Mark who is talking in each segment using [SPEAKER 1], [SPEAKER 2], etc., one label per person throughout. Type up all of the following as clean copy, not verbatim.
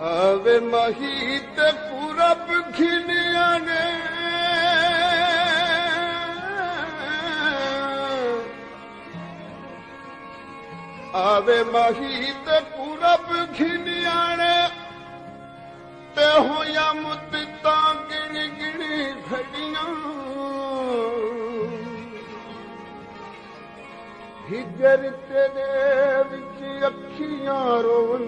[SPEAKER 1] आवे मही ते पूरब घिनिया ने आवे मही ते पूरब घिनिया ने ते होया मुद्दता गिणी गिणी घड़ियां हिजर तेरे विच अखियां रोवन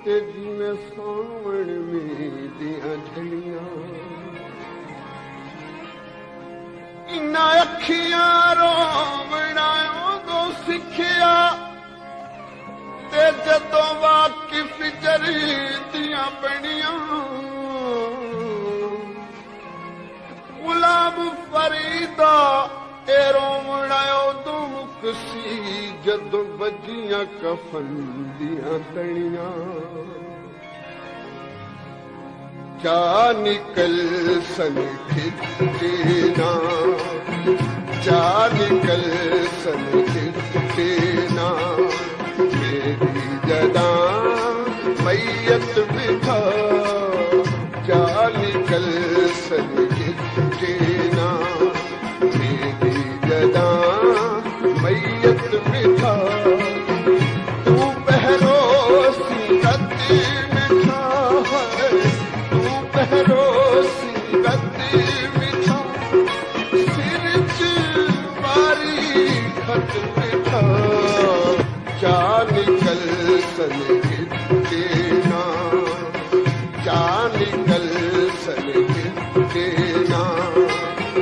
[SPEAKER 1] ते जिवें सावण में दियां झड़ियां इन्ना अखियां रोवना उदों सिखिया ते जदों वाकिफ जरी दियां बणियां गुलाम फरीदा ते रोवना उदों मुकसी जदों बजियां कफन दियां तणियां जा निकल सन खिते ना जा निकल सन खिते ना मेरी जदा मैयत बिठा जा निकल सन खिते ना मेरी जदा मैयत बिठा तू पहरो सीरत मिठा है तू पहरो सीरत मिठा सिर च बारी खत मिठा जा निकल सन खिते ना जा निकल सन खिते ना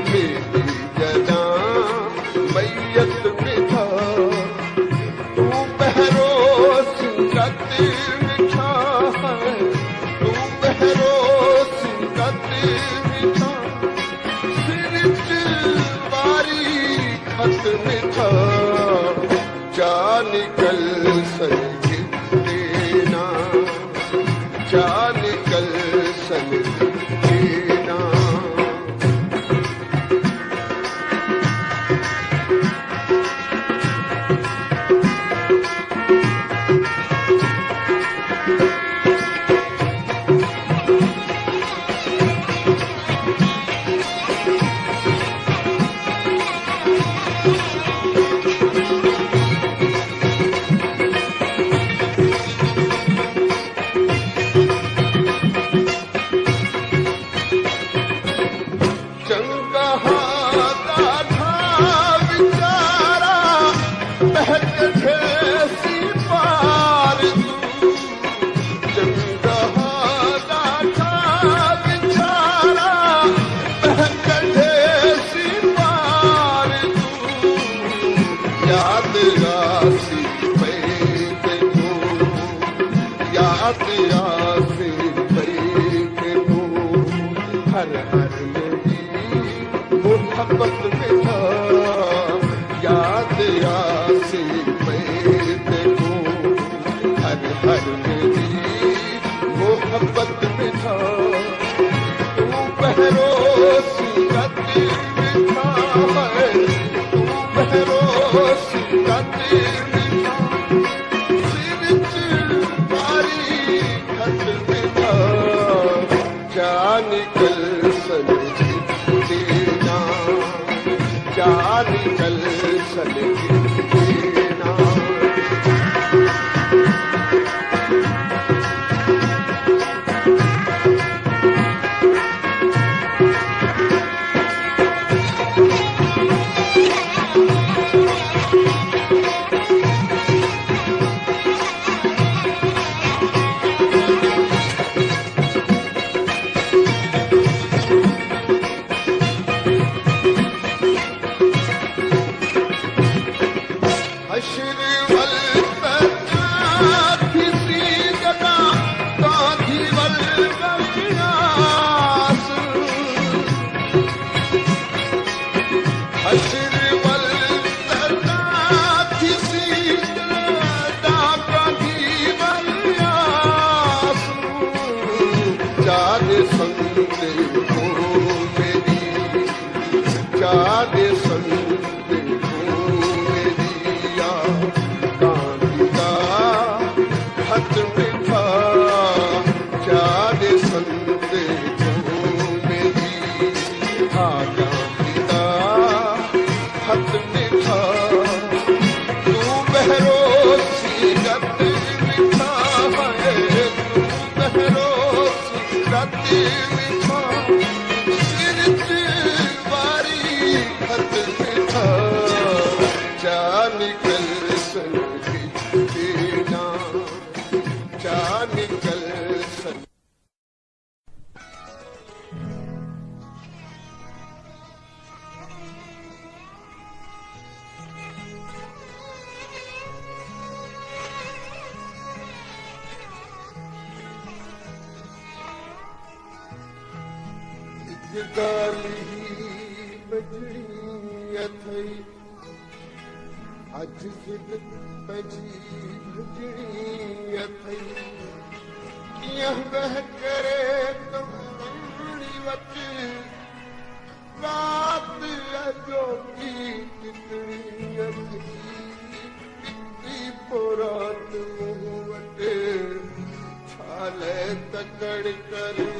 [SPEAKER 1] मेरी जदा मैयत मिठा तू पहरो सीरत मिठा है तू पहरो सीरत मिठा सिर च बारी खत मिठा जा निकल सन खिते ना जा निकल सन खिते ना मोहब्बत बिठा याद आसे पैते को हर हर मेरी मोहब्बत बिठा तू पहरो सीरत मिठा है तू पहरो सीरत मिठा सिर च बारी खत मिठा जा निकल सन खिते ना जा निकल सन खिते ना ॻाल्हि बजड़ी अथई अॼु ज़िद पंहिंजी भजड़ी अथई कीअं बह करे कहाणी वटि रात जो की टिकड़ी अथई टिकड़ी पोरात मुंहुं वटि छाले तकड़ करे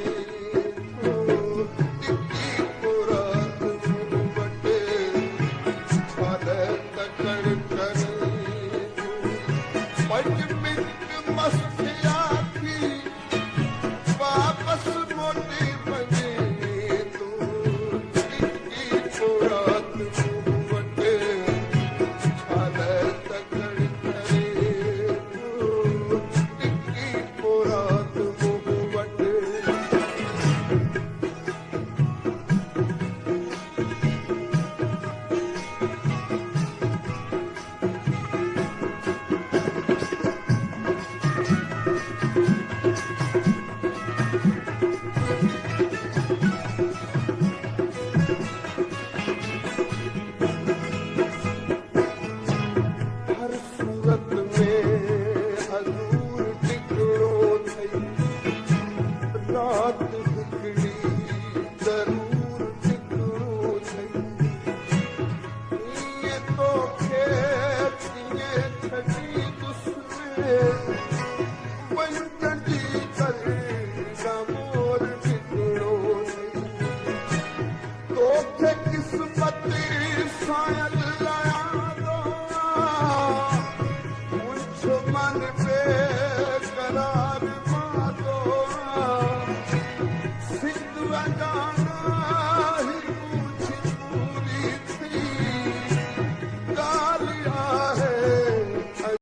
[SPEAKER 1] मन पे